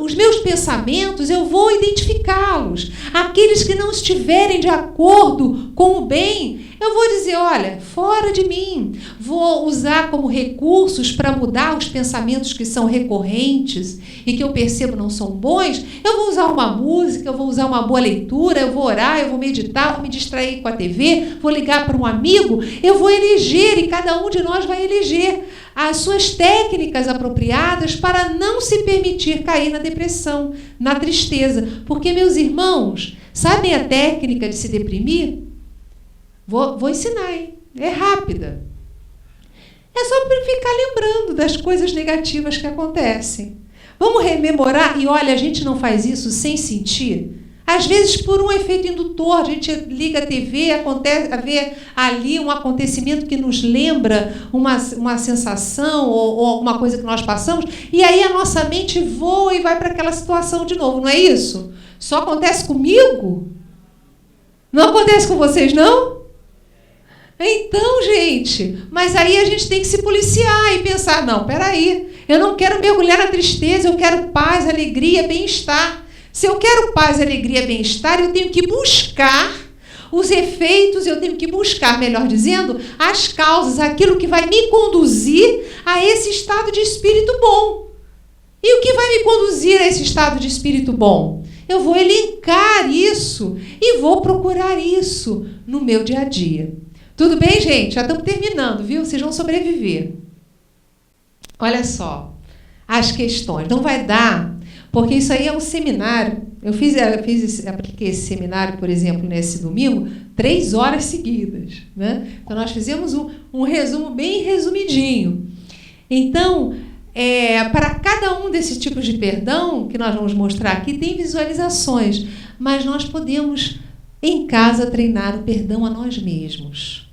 Os meus pensamentos, eu vou identificá-los. Aqueles que não estiverem de acordo com o bem, eu vou dizer, olha, fora de mim. Vou usar como recursos para mudar os pensamentos que são recorrentes e que eu percebo não são bons. Eu vou usar uma música, eu vou usar uma boa leitura, eu vou orar, eu vou meditar, vou me distrair com a TV, vou ligar para um amigo, eu vou eleger, e cada um de nós vai eleger as suas técnicas apropriadas para não se permitir cair na depressão, na tristeza. Porque, meus irmãos, sabem a técnica de se deprimir? Vou ensinar, hein? É rápida. É só para ficar lembrando das coisas negativas que acontecem. Vamos rememorar, e olha, a gente não faz isso sem sentir. Às vezes, por um efeito indutor, a gente liga a TV, vê ali um acontecimento que nos lembra uma sensação ou alguma coisa que nós passamos, e aí a nossa mente voa e vai para aquela situação de novo, não é isso? Só acontece comigo? Não acontece com vocês, não? Então, gente, mas aí a gente tem que se policiar e pensar, não, peraí, eu não quero mergulhar na tristeza, eu quero paz, alegria, bem-estar. Se eu quero paz, alegria, bem-estar, eu tenho que buscar os efeitos, eu tenho que buscar, melhor dizendo, as causas, aquilo que vai me conduzir a esse estado de espírito bom. E o que vai me conduzir a esse estado de espírito bom? Eu vou elencar isso e vou procurar isso no meu dia a dia. Tudo bem, gente? Já estamos terminando, viu? Vocês vão sobreviver. Olha só, as questões. Não vai dar, porque isso aí é um seminário. Apliquei esse seminário, por exemplo, nesse domingo, 3 horas seguidas, né? Então, nós fizemos um resumo bem resumidinho. Então, para cada um desses tipos de perdão que nós vamos mostrar aqui, tem visualizações, mas nós podemos, em casa, treinar o perdão a nós mesmos.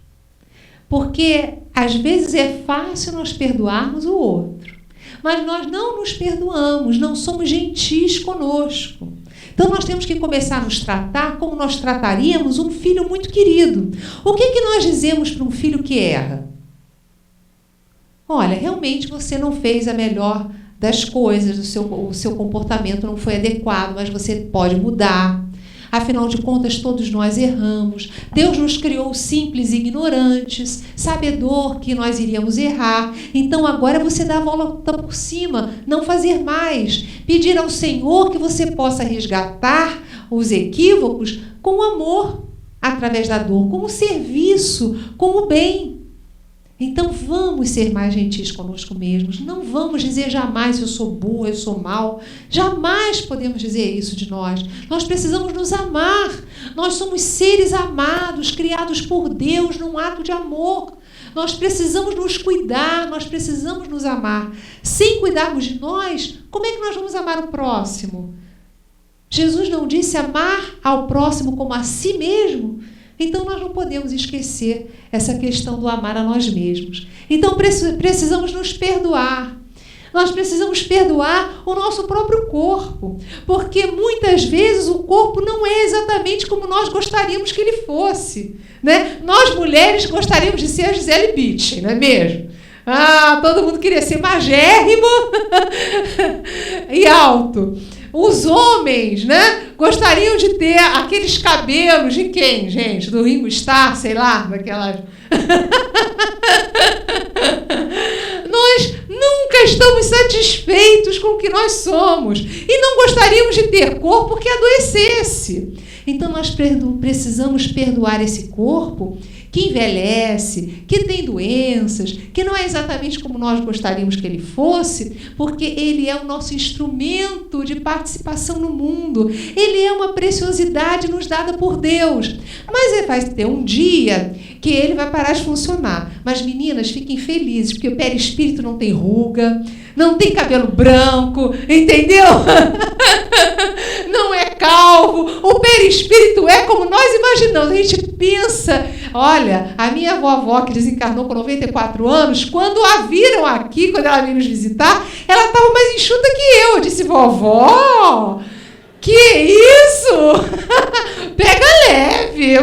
Porque, às vezes, é fácil nós perdoarmos o outro, mas nós não nos perdoamos, não somos gentis conosco. Então, nós temos que começar a nos tratar como nós trataríamos um filho muito querido. O que nós dizemos para um filho que erra? Olha, realmente você não fez a melhor das coisas, o seu comportamento não foi adequado, mas você pode mudar. Afinal de contas, todos nós erramos. Deus nos criou simples e ignorantes, sabedor que nós iríamos errar. Então, agora você dá a volta por cima, não fazer mais. Pedir ao Senhor que você possa resgatar os equívocos com amor, através da dor, com o serviço, com o bem. Então, vamos ser mais gentis conosco mesmos. Não vamos dizer jamais eu sou boa, eu sou mal. Jamais podemos dizer isso de nós. Nós precisamos nos amar. Nós somos seres amados, criados por Deus num ato de amor. Nós precisamos nos cuidar, nós precisamos nos amar. Sem cuidarmos de nós, como é que nós vamos amar o próximo? Jesus não disse amar ao próximo como a si mesmo? Então, nós não podemos esquecer essa questão do amar a nós mesmos. Então, precisamos nos perdoar. Nós precisamos perdoar o nosso próprio corpo, porque muitas vezes o corpo não é exatamente como nós gostaríamos que ele fosse, né? Nós, mulheres, gostaríamos de ser a Gisele Bündchen, não é mesmo? Todo mundo queria ser magérrimo e alto. Os homens, né, gostariam de ter aqueles cabelos de quem, gente? Do Ringo Starr, sei lá, daquelas... Nós nunca estamos satisfeitos com o que nós somos e não gostaríamos de ter corpo que adoecesse. Então, nós precisamos perdoar esse corpo que envelhece, que tem doenças, que não é exatamente como nós gostaríamos que ele fosse, porque ele é o nosso instrumento de participação no mundo. Ele é uma preciosidade nos dada por Deus. Mas vai ter um dia que ele vai parar de funcionar. Mas, meninas, fiquem felizes, porque o perispírito não tem ruga, não tem cabelo branco, entendeu? Não é calvo. O perispírito é como nós imaginamos. A gente pensa... Olha, a minha vovó, que desencarnou com 94 anos, quando a viram aqui, quando ela veio nos visitar, ela estava mais enxuta que eu. Eu disse, vovó, que isso? Pega leve.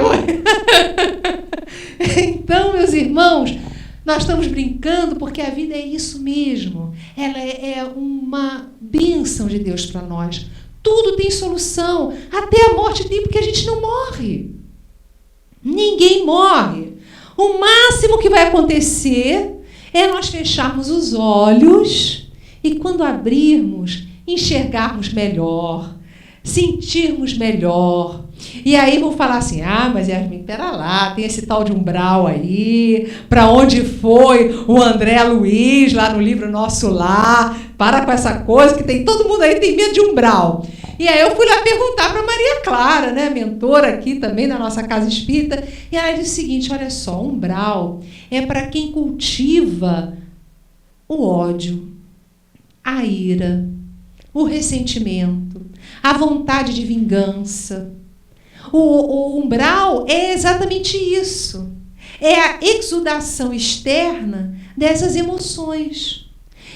Então, meus irmãos, nós estamos brincando porque a vida é isso mesmo. Ela é uma bênção de Deus para nós. Tudo tem solução. Até a morte tem, porque a gente não morre. Ninguém morre. O máximo que vai acontecer é nós fecharmos os olhos e, quando abrirmos, enxergarmos melhor, sentirmos melhor. E aí vão falar assim, mas Yasmin, pera lá, tem esse tal de umbral aí, para onde foi o André Luiz, lá no livro Nosso Lar, para com essa coisa, que tem todo mundo aí tem medo de umbral. E aí eu fui lá perguntar para Maria Clara, né, mentora aqui também da nossa casa espírita, e ela disse o seguinte, olha só, umbral é para quem cultiva o ódio, a ira, o ressentimento, a vontade de vingança. O umbral é exatamente isso. É a exudação externa dessas emoções.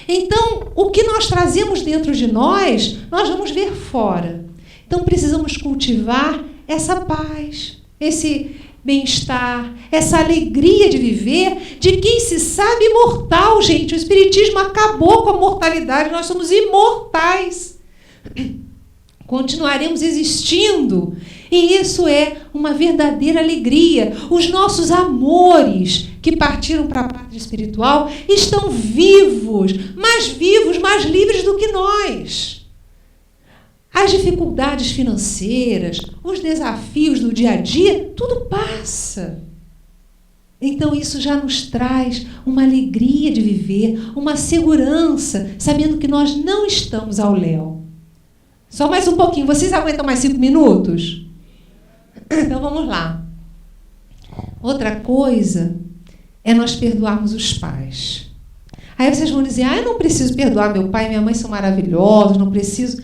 Então, o que nós trazemos dentro de nós vamos ver fora. Então, precisamos cultivar essa paz, esse bem-estar, essa alegria de viver de quem se sabe imortal, gente. O Espiritismo acabou com a mortalidade, nós somos imortais. Continuaremos existindo. E isso é uma verdadeira alegria. Os nossos amores que partiram para a pátria espiritual estão vivos, mais livres do que nós. As dificuldades financeiras, os desafios do dia a dia, tudo passa. Então isso já nos traz uma alegria de viver, uma segurança, sabendo que nós não estamos ao léu. Só mais um pouquinho. Vocês aguentam mais 5 minutos? Então vamos lá. Outra coisa é nós perdoarmos os pais. Aí vocês vão dizer, eu não preciso perdoar meu pai e minha mãe são maravilhosos, não preciso.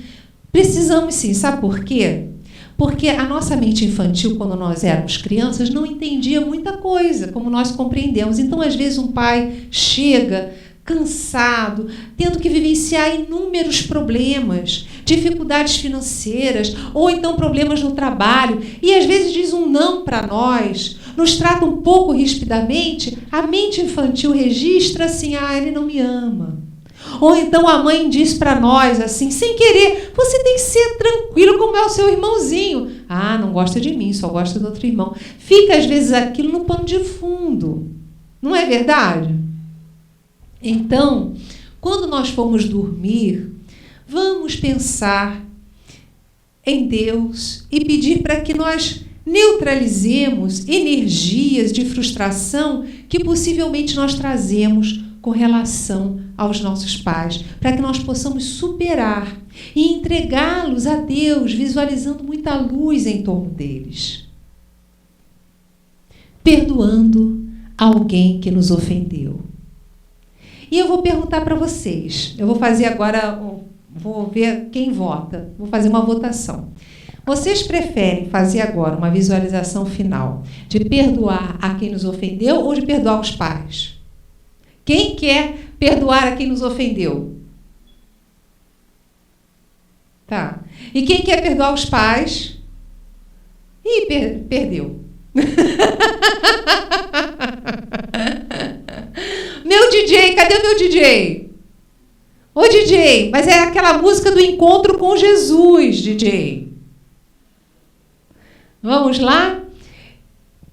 Precisamos sim, sabe por quê? Porque a nossa mente infantil, quando nós éramos crianças, não entendia muita coisa, como nós compreendemos. Então, às vezes, um pai chega cansado, tendo que vivenciar inúmeros problemas, dificuldades financeiras, ou então problemas no trabalho, e às vezes diz um não para nós, nos trata um pouco rispidamente, a mente infantil registra assim, ele não me ama. Ou então a mãe diz para nós assim, sem querer, você tem que ser tranquilo como é o seu irmãozinho. Não gosta de mim, só gosta do outro irmão. Fica às vezes aquilo no pano de fundo. Não é verdade? Então, quando nós formos dormir, vamos pensar em Deus e pedir para que nós neutralizemos energias de frustração que possivelmente nós trazemos com relação aos nossos pais, para que nós possamos superar e entregá-los a Deus, visualizando muita luz em torno deles. Perdoando alguém que nos ofendeu. E eu vou perguntar para vocês, eu vou fazer agora, vou ver quem vota, vou fazer uma votação. Vocês preferem fazer agora uma visualização final de perdoar a quem nos ofendeu ou de perdoar os pais? Quem quer perdoar a quem nos ofendeu? Tá. E quem quer perdoar os pais? Perdeu. Meu DJ, cadê o meu DJ? Ô DJ, mas é aquela música do encontro com Jesus, DJ. Vamos lá?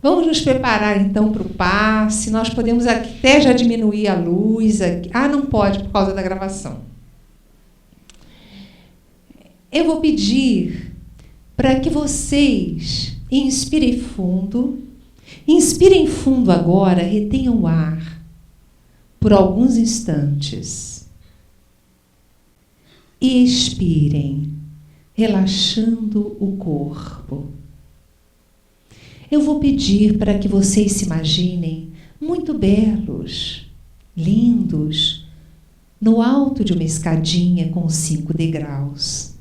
Vamos nos preparar, então, para o passe. Nós podemos até já diminuir a luz. Aqui. Não pode, por causa da gravação. Eu vou pedir para que vocês inspirem fundo. Inspirem fundo agora, retenham o ar por alguns instantes. E expirem, relaxando o corpo. Eu vou pedir para que vocês se imaginem muito belos, lindos, no alto de uma escadinha com 5 degraus.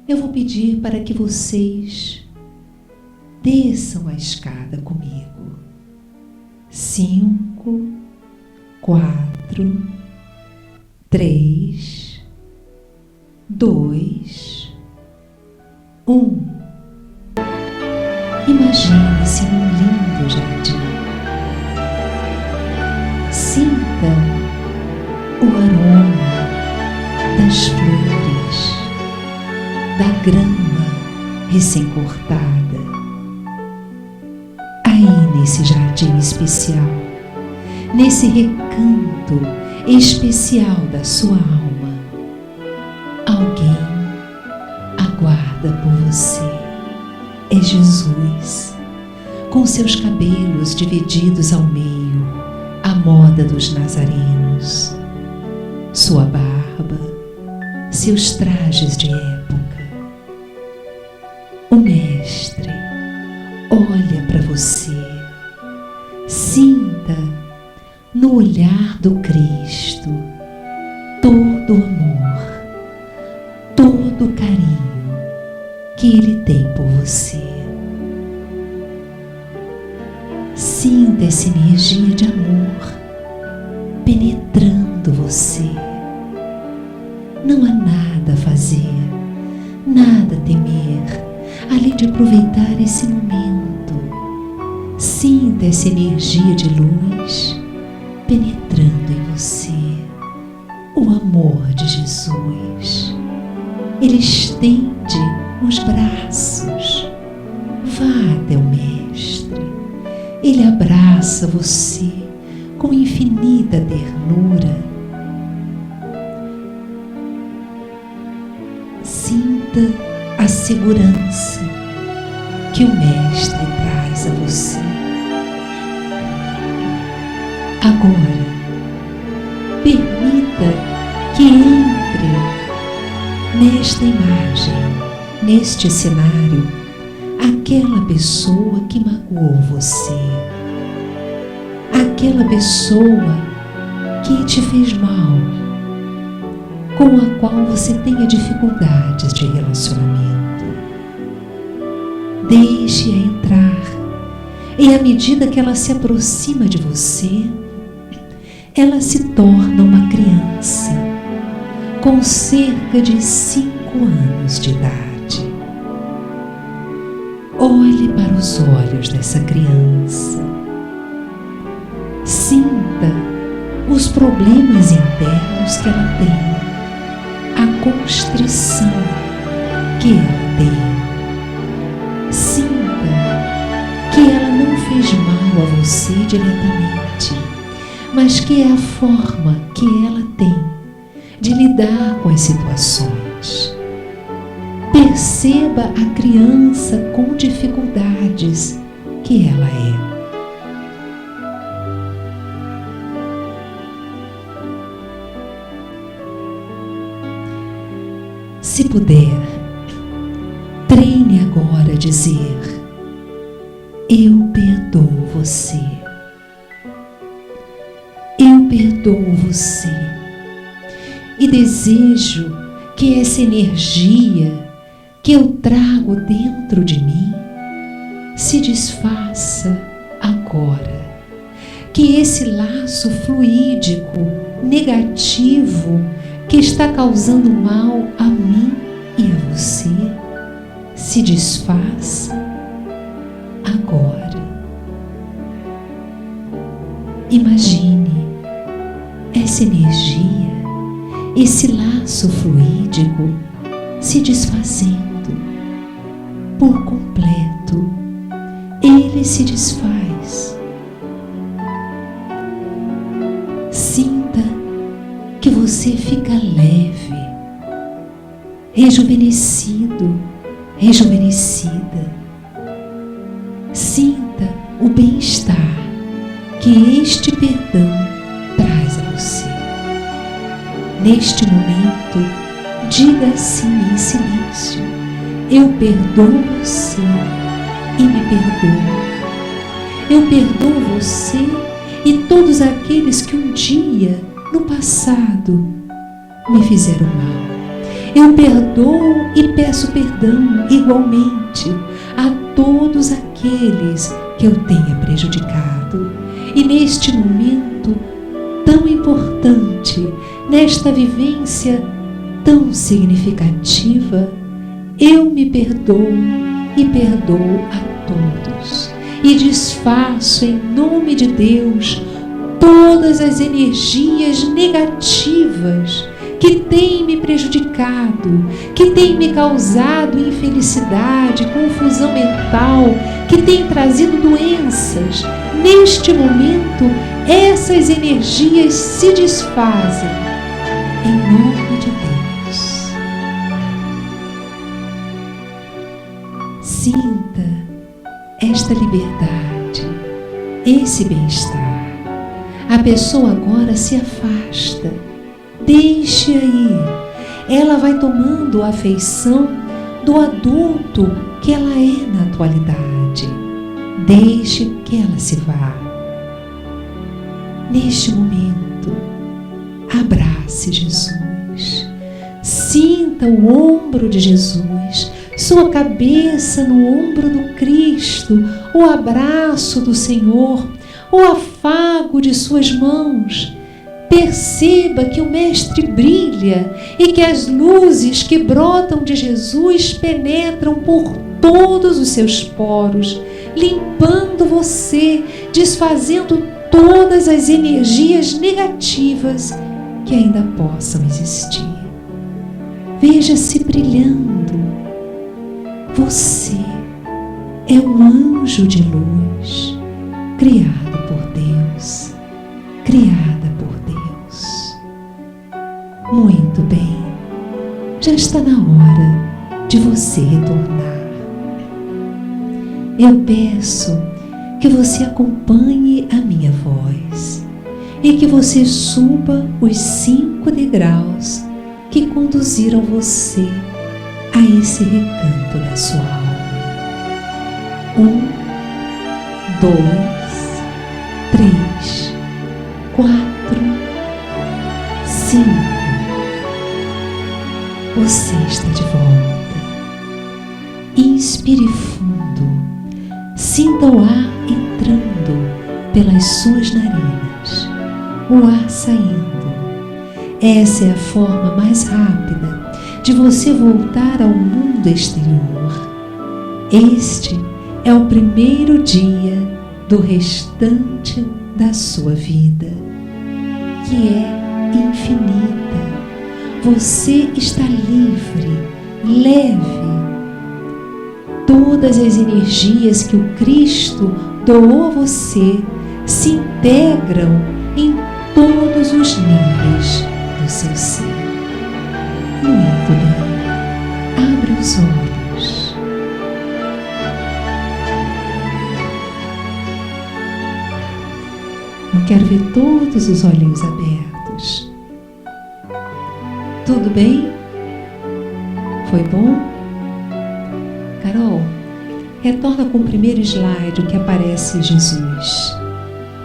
Eu vou pedir para que vocês desçam a escada comigo. 5, 4, 3, 2, 1. Imagine-se num lindo jardim. Sinta o aroma das flores, da grama recém-cortada. Aí nesse jardim especial, nesse recanto especial da sua alma, alguém aguarda por você. É Jesus, com seus cabelos divididos ao meio, à moda dos nazarenos, sua barba, seus trajes de época. O Mestre olha para você, sinta no olhar do Cristo todo o amor, todo todo o carinho que Ele tem por você. Sinta essa energia de amor penetrando você. Não há nada a fazer, nada a temer, além de aproveitar esse momento. Sinta essa energia de luz penetrando em você. O amor de Jesus. Ele estende os braços. Vá até o Mestre. Ele abraça você com infinita ternura. Sinta a segurança que o Mestre traz a você. Agora, permita que entre nesta imagem, neste cenário, aquela pessoa que magoou você, aquela pessoa que te fez mal, com a qual você tenha dificuldades de relacionamento. Deixe-a entrar, e à medida que ela se aproxima de você, ela se torna uma criança com cerca de 5 anos de idade. Olhe para os olhos dessa criança. Sinta os problemas internos que ela tem, a constrição que ela tem. Sinta que ela não fez mal a você diretamente, mas que é a forma que ela tem de lidar com as situações. Perceba a criança com dificuldades que ela é. Se puder, treine agora a dizer: eu perdoo você. Eu perdoo você e desejo que essa energia que eu trago dentro de mim se desfaça agora. Que esse laço fluídico negativo que está causando mal a mim e a você se desfaça agora. Imagine essa energia, esse laço fluídico se desfazendo por completo. Ele se desfaz. Sinta que você fica leve, rejuvenescido, rejuvenescida. Sinta o bem-estar que este perdão traz a você. Neste momento, diga assim em silêncio: eu perdoo você e me perdoo. Eu perdoo você e todos aqueles que um dia, no passado, me fizeram mal. Eu perdoo e peço perdão igualmente a todos aqueles que eu tenha prejudicado. E neste momento tão importante, nesta vivência tão significativa, eu me perdoo e perdoo a todos. E desfaço em nome de Deus todas as energias negativas que têm me prejudicado, que têm me causado infelicidade, confusão mental, que têm trazido doenças. Neste momento, essas energias se desfazem em nome de Deus. Sinta esta liberdade, esse bem-estar. A pessoa agora se afasta. Deixe aí. Ela vai tomando a afeição do adulto que ela é na atualidade. Deixe que ela se vá. Neste momento, abrace Jesus. Sinta o ombro de Jesus, sua cabeça no ombro do Cristo, o abraço do Senhor, o afago de suas mãos. Perceba que o Mestre brilha e que as luzes que brotam de Jesus penetram por todos os seus poros, limpando você, desfazendo todas as energias negativas que ainda possam existir. Veja-se brilhando. Você é um anjo de luz, criado por Deus, criada por Deus. Muito bem, já está na hora de você retornar. Eu peço que você acompanhe a minha voz e que você suba os 5 degraus que conduziram você a esse recanto da sua alma. 1, 2, 3, 4, 5. Você está de volta. Inspire fundo. Sinta o ar entrando pelas suas narinas, o ar saindo. Essa é a forma mais rápida de você voltar ao mundo exterior. Este é o primeiro dia do restante da sua vida, que é infinita. Você está livre, leve. Todas as energias que o Cristo doou a você se integram em todos os níveis do seu ser. Muito bem. Abra os olhos. Eu quero ver todos os olhinhos abertos. Tudo bem? Foi bom? Carol, retorna com o primeiro slide que aparece Jesus.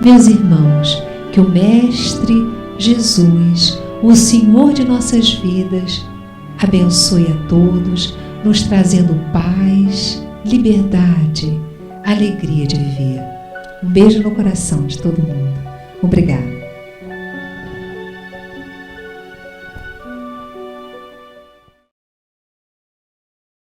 Meus irmãos, que o Mestre Jesus, o Senhor de nossas vidas, abençoe a todos, nos trazendo paz, liberdade, alegria de viver. Um beijo no coração de todo mundo. Obrigada.